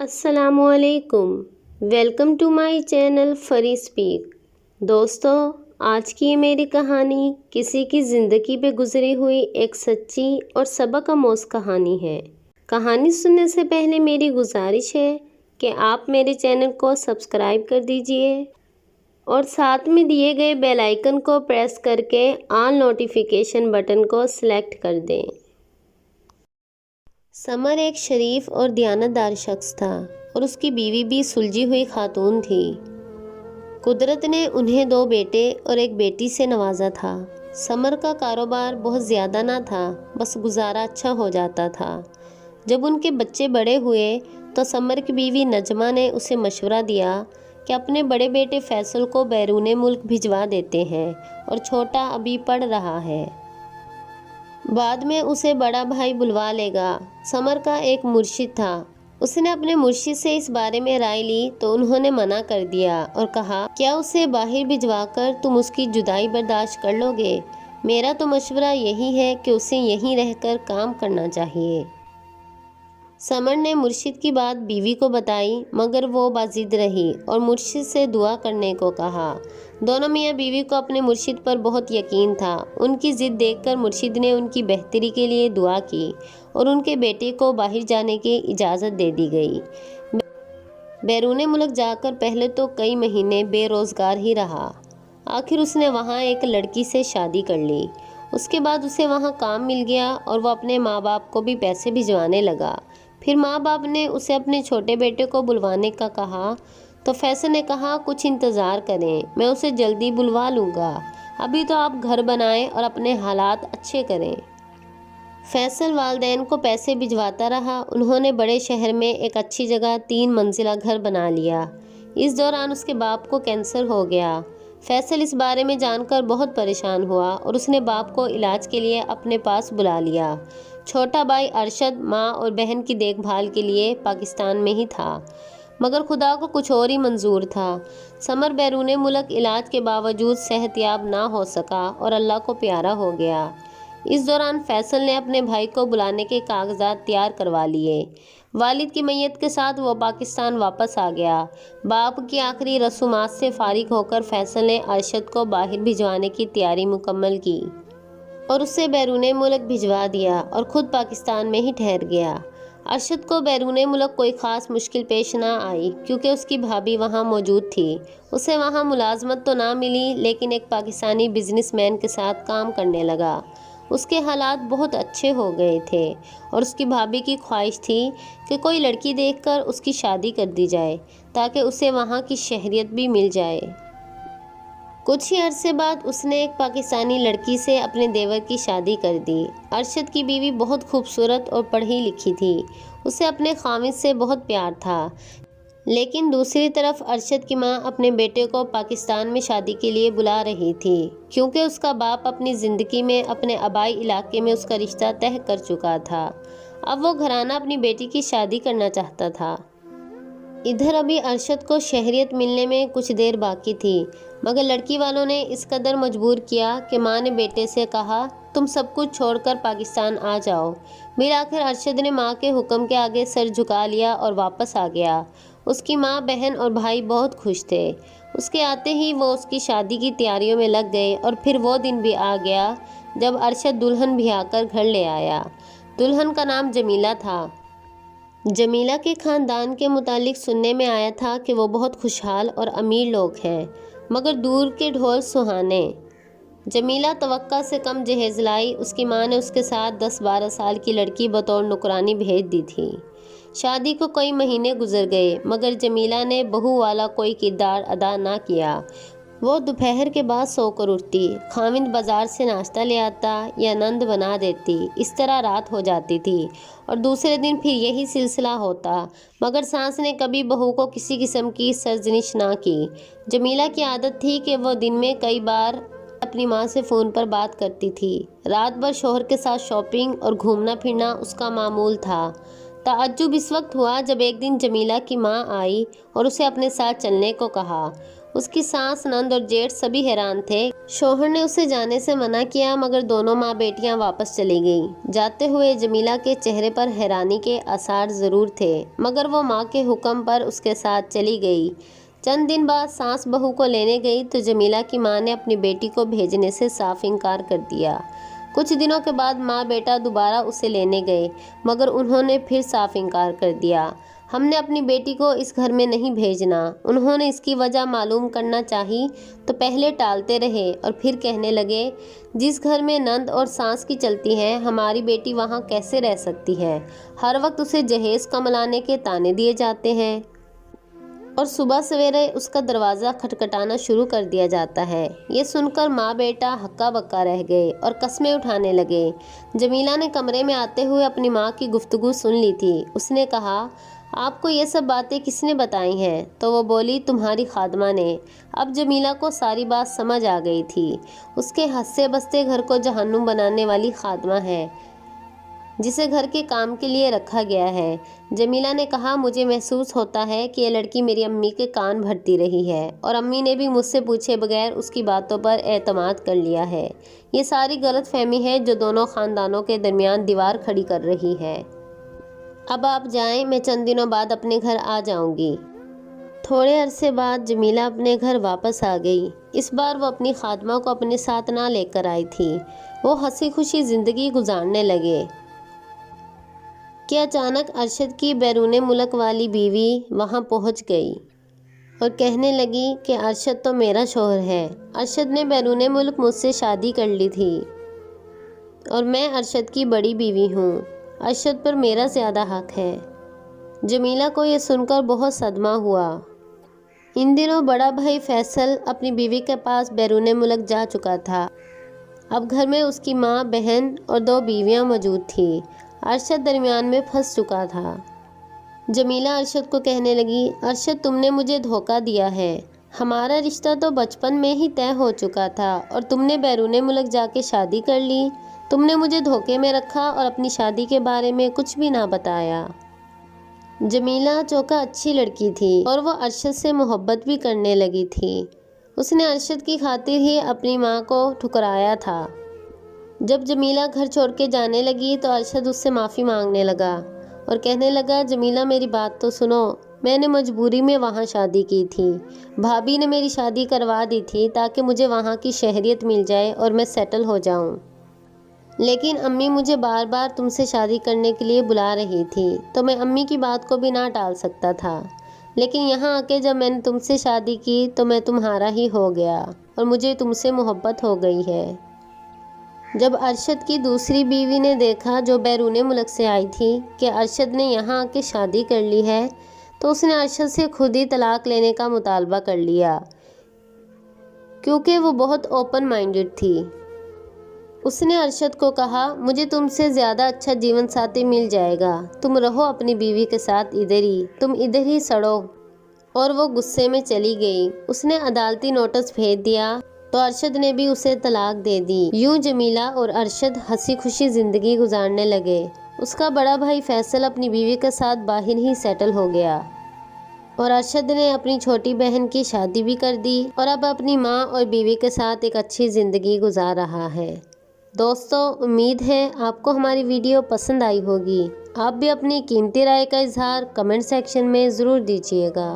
السلام علیکم، welcome to my channel free speak. دوستو، آج کی یہ میری کہانی کسی کی زندگی پہ گزری ہوئی ایک سچی اور سبق آموز کہانی ہے۔ کہانی سننے سے پہلے میری گزارش ہے کہ آپ میرے چینل کو سبسکرائب کر دیجئے اور ساتھ میں دیے گئے بیل آئیکن کو پریس کر کے آل نوٹیفیکیشن بٹن کو سلیکٹ کر دیں۔ سمر ایک شریف اور دیانتدار شخص تھا اور اس کی بیوی بھی سلجھی ہوئی خاتون تھی۔ قدرت نے انہیں 2 بیٹے اور 1 بیٹی سے نوازا تھا۔ سمر کا کاروبار بہت زیادہ نہ تھا، بس گزارا اچھا ہو جاتا تھا۔ جب ان کے بچے بڑے ہوئے تو سمر کی بیوی نجمہ نے اسے مشورہ دیا کہ اپنے بڑے بیٹے فیصل کو بیرون ملک بھجوا دیتے ہیں اور چھوٹا ابھی پڑھ رہا ہے۔ بعد میں اسے بڑا بھائی بلوا لے گا۔ سمر کا ایک مرشد تھا۔ اس نے اپنے مرشد سے اس بارے میں رائے لی تو انہوں نے منع کر دیا اور کہا، کیا اسے باہر بھجوا کر تم اس کی جدائی برداشت کر لو گے؟ میرا تو مشورہ یہی ہے کہ اسے یہیں رہ کر کام کرنا چاہیے۔ سمر نے مرشد کی بات بیوی کو بتائی مگر وہ باضد رہی اور مرشد سے دعا کرنے کو کہا۔ دونوں میاں بیوی کو اپنے مرشد پر بہت یقین تھا۔ ان کی ضد دیکھ کر مرشد نے ان کی بہتری کے لیے دعا کی اور ان کے بیٹے کو باہر جانے کی اجازت دے دی گئی۔ بیرون ملک جا کر پہلے تو کئی مہینے بے روزگار ہی رہا۔ آخر اس نے وہاں ایک لڑکی سے شادی کر لی۔ اس کے بعد اسے وہاں کام مل گیا اور وہ اپنے ماں باپ کو بھی پیسے بھجوانے لگا۔ پھر ماں باپ نے اسے اپنے چھوٹے بیٹے کو بلوانے کا کہا تو فیصل نے کہا، کچھ انتظار کریں، میں اسے جلدی بلوا لوں گا، ابھی تو آپ گھر بنائیں اور اپنے حالات اچھے کریں۔ فیصل والدین کو پیسے بھجواتا رہا۔ انہوں نے بڑے شہر میں ایک اچھی جگہ 3 منزلہ گھر بنا لیا۔ اس دوران اس کے باپ کو کینسر ہو گیا۔ فیصل اس بارے میں جان کر بہت پریشان ہوا اور اس نے باپ کو علاج کے لیے اپنے پاس بلا لیا۔ چھوٹا بھائی ارشد ماں اور بہن کی دیکھ بھال کے لیے پاکستان میں ہی تھا، مگر خدا کو کچھ اور ہی منظور تھا۔ سمر بیرون ملک علاج کے باوجود صحت یاب نہ ہو سکا اور اللہ کو پیارا ہو گیا۔ اس دوران فیصل نے اپنے بھائی کو بلانے کے کاغذات تیار کروا لیے۔ والد کی میت کے ساتھ وہ پاکستان واپس آ گیا۔ باپ کی آخری رسومات سے فارغ ہو کر فیصل نے ارشد کو باہر بھجوانے کی تیاری مکمل کی اور اسے بیرون ملک بھجوا دیا اور خود پاکستان میں ہی ٹھہر گیا۔ ارشد کو بیرون ملک کوئی خاص مشکل پیش نہ آئی کیونکہ اس کی بھابھی وہاں موجود تھی۔ اسے وہاں ملازمت تو نہ ملی لیکن ایک پاکستانی بزنس مین کے ساتھ کام کرنے لگا۔ اس کے حالات بہت اچھے ہو گئے تھے اور اس کی بھابھی کی خواہش تھی کہ کوئی لڑکی دیکھ کر اس کی شادی کر دی جائے تاکہ اسے وہاں کی شہریت بھی مل جائے۔ کچھ ہی عرصے بعد اس نے ایک پاکستانی لڑکی سے اپنے دیور کی شادی کر دی۔ ارشد کی بیوی بہت خوبصورت اور پڑھی لکھی تھی۔ اسے اپنے خاوند سے بہت پیار تھا، لیکن دوسری طرف ارشد کی ماں اپنے بیٹے کو پاکستان میں شادی کے لیے بلا رہی تھی کیونکہ اس کا باپ اپنی زندگی میں اپنے آبائی علاقے میں اس کا رشتہ طے کر چکا تھا۔ اب وہ گھرانہ اپنی بیٹی کی شادی کرنا چاہتا تھا۔ ادھر ابھی ارشد کو شہریت ملنے میں کچھ دیر باقی تھی، مگر لڑکی والوں نے اس قدر مجبور کیا کہ ماں نے بیٹے سے کہا، تم سب کچھ چھوڑ کر پاکستان آ جاؤ۔ بالآخر ارشد نے ماں کے حکم کے آگے سر جھکا لیا اور واپس آ گیا۔ اس کی ماں، بہن اور بھائی بہت خوش تھے۔ اس کے آتے ہی وہ اس کی شادی کی تیاریوں میں لگ گئے اور پھر وہ دن بھی آ گیا جب ارشد دلہن بھیا کر گھر لے آیا۔ دلہن کا نام جمیلہ تھا۔ جمیلہ کے خاندان کے متعلق سننے میں آیا تھا کہ وہ بہت خوشحال اور امیر لوگ ہیں، مگر دور کے ڈھول سہانے۔ جمیلہ توقع سے کم جہیز لائی۔ اس کی ماں نے اس کے ساتھ 10-12 سال کی لڑکی بطور نوکرانی بھیج دی تھی۔ شادی کو کئی مہینے گزر گئے مگر جمیلہ نے بہو والا کوئی کردار ادا نہ کیا۔ وہ دوپہر کے بعد سو کر اٹھتی، خاوند بازار سے ناشتہ لے آتا یا نند بنا دیتی، اس طرح رات ہو جاتی تھی اور دوسرے دن پھر یہی سلسلہ ہوتا، مگر ساس نے کبھی بہو کو کسی قسم کی سرزنش نہ کی۔ جمیلہ کی عادت تھی کہ وہ دن میں کئی بار اپنی ماں سے فون پر بات کرتی تھی۔ رات بھر شوہر کے ساتھ شاپنگ اور گھومنا پھرنا اس کا معمول تھا۔ تعجب اس وقت ہوا جب ایک دن جمیلہ کی ماں آئی اور اسے اپنے ساتھ چلنے کو کہا۔ اس کی ساس، نند اور جیٹھ سبھی حیران تھے۔ شوہر نے اسے جانے سے منع کیا مگر دونوں ماں بیٹیاں واپس چلی گئیں۔ جاتے ہوئے جمیلہ کے چہرے پر حیرانی کے آثار ضرور تھے مگر وہ ماں کے حکم پر اس کے ساتھ چلی گئی۔ چند دن بعد ساس بہو کو لینے گئی تو جمیلہ کی ماں نے اپنی بیٹی کو بھیجنے سے صاف انکار کر دیا۔ کچھ دنوں کے بعد ماں بیٹا دوبارہ اسے لینے گئے مگر انہوں نے پھر صاف انکار کر دیا۔ ہم نے اپنی بیٹی کو اس گھر میں نہیں بھیجنا۔ انہوں نے اس کی وجہ معلوم کرنا چاہی تو پہلے ٹالتے رہے اور پھر کہنے لگے جس گھر میں نند اور ساس کی چلتی ہے ہماری بیٹی وہاں کیسے رہ سکتی ہے؟ ہر وقت اسے جہیز کملانے کے طعنے دیے جاتے ہیں اور صبح سویرے اس کا دروازہ کھٹکھٹانا شروع کر دیا جاتا ہے۔ یہ سن کر ماں بیٹا ہکا بکا رہ گئے اور قسمیں اٹھانے لگے۔ جمیلہ نے کمرے میں آتے ہوئے اپنی ماں کی گفتگو سن لی تھی۔ اس نے کہا آپ کو یہ سب باتیں کس نے بتائی ہیں؟ تو وہ بولی تمہاری خادمہ نے۔ اب جمیلہ کو ساری بات سمجھ آ گئی تھی۔ اس کے ہنستے بستے گھر کو جہنم بنانے والی خادمہ ہے جسے گھر کے کام کے لیے رکھا گیا ہے۔ جمیلہ نے کہا مجھے محسوس ہوتا ہے کہ یہ لڑکی میری امی کے کان بھرتی رہی ہے اور امی نے بھی مجھ سے پوچھے بغیر اس کی باتوں پر اعتماد کر لیا ہے۔ یہ ساری غلط فہمی ہے جو دونوں خاندانوں کے درمیان دیوار کھڑی کر رہی ہے۔ اب آپ جائیں، میں چند دنوں بعد اپنے گھر آ جاؤں گی۔ تھوڑے عرصے بعد جمیلہ اپنے گھر واپس آ گئی۔ اس بار وہ اپنی خادمہ کو اپنے ساتھ نہ لے کر آئی تھی۔ وہ ہنسی خوشی زندگی گزارنے لگے کہ اچانک ارشد کی بیرون ملک والی بیوی وہاں پہنچ گئی اور کہنے لگی کہ ارشد تو میرا شوہر ہے۔ ارشد نے بیرون ملک مجھ سے شادی کر لی تھی اور میں ارشد کی بڑی بیوی ہوں۔ ارشد پر میرا زیادہ حق ہے۔ جمیلہ کو یہ سن کر بہت صدمہ ہوا۔ ان دنوں بڑا بھائی فیصل اپنی بیوی کے پاس بیرون ملک جا چکا تھا۔ اب گھر میں اس کی ماں، بہن اور 2 بیویاں موجود تھیں۔ ارشد درمیان میں پھنس چکا تھا۔ جمیلہ ارشد کو کہنے لگی ارشد تم نے مجھے دھوکہ دیا ہے۔ ہمارا رشتہ تو بچپن میں ہی طے ہو چکا تھا اور تم نے بیرون ملک جا کے شادی کر لی۔ تم نے مجھے دھوکے میں رکھا اور اپنی شادی کے بارے میں کچھ بھی نہ بتایا۔ جمیلہ چونکہ اچھی لڑکی تھی اور وہ ارشد سے محبت بھی کرنے لگی تھی۔ اس نے ارشد کی خاطر ہی اپنی ماں کو ٹھکرایا تھا۔ جب جمیلہ گھر چھوڑ کے جانے لگی تو ارشد اس سے معافی مانگنے لگا اور کہنے لگا جمیلہ میری بات تو سنو، میں نے مجبوری میں وہاں شادی کی تھی۔ بھابھی نے میری شادی کروا دی تھی تاکہ مجھے وہاں کی شہریت مل جائے اور میں سیٹل ہو جاؤں۔ لیکن امی مجھے بار بار تم سے شادی کرنے کے لیے بلا رہی تھی تو میں امی کی بات کو بھی نہ ٹال سکتا تھا۔ لیکن یہاں آ کے جب میں نے تم سے شادی کی تو میں تمہارا ہی ہو گیا اور مجھے تم سے محبت ہو گئی ہے۔ جب ارشد کی دوسری بیوی نے دیکھا جو بیرون ملک سے آئی تھی کہ ارشد نے یہاں آ کے شادی کر لی ہے تو اس نے ارشد سے خود ہی طلاق لینے کا مطالبہ کر لیا کیونکہ وہ بہت اوپن مائنڈڈ تھی۔ اس نے ارشد کو کہا مجھے تم سے زیادہ اچھا جیون ساتھی مل جائے گا، تم رہو اپنی بیوی کے ساتھ ادھر ہی، تم ادھر ہی سڑو۔ اور وہ غصے میں چلی گئی۔ اس نے عدالتی نوٹس بھیج دیا تو ارشد نے بھی اسے طلاق دے دی۔ یوں جمیلہ اور ارشد ہنسی خوشی زندگی گزارنے لگے۔ اس کا بڑا بھائی فیصل اپنی بیوی کے ساتھ باہر ہی سیٹل ہو گیا اور ارشد نے اپنی چھوٹی بہن کی شادی بھی کر دی اور اب اپنی ماں اور بیوی کے ساتھ ایک اچھی زندگی گزار رہا ہے۔ دوستو، امید ہے آپ کو ہماری ویڈیو پسند آئی ہوگی۔ آپ بھی اپنی قیمتی رائے کا اظہار کمنٹ سیکشن میں ضرور دیجیے گا۔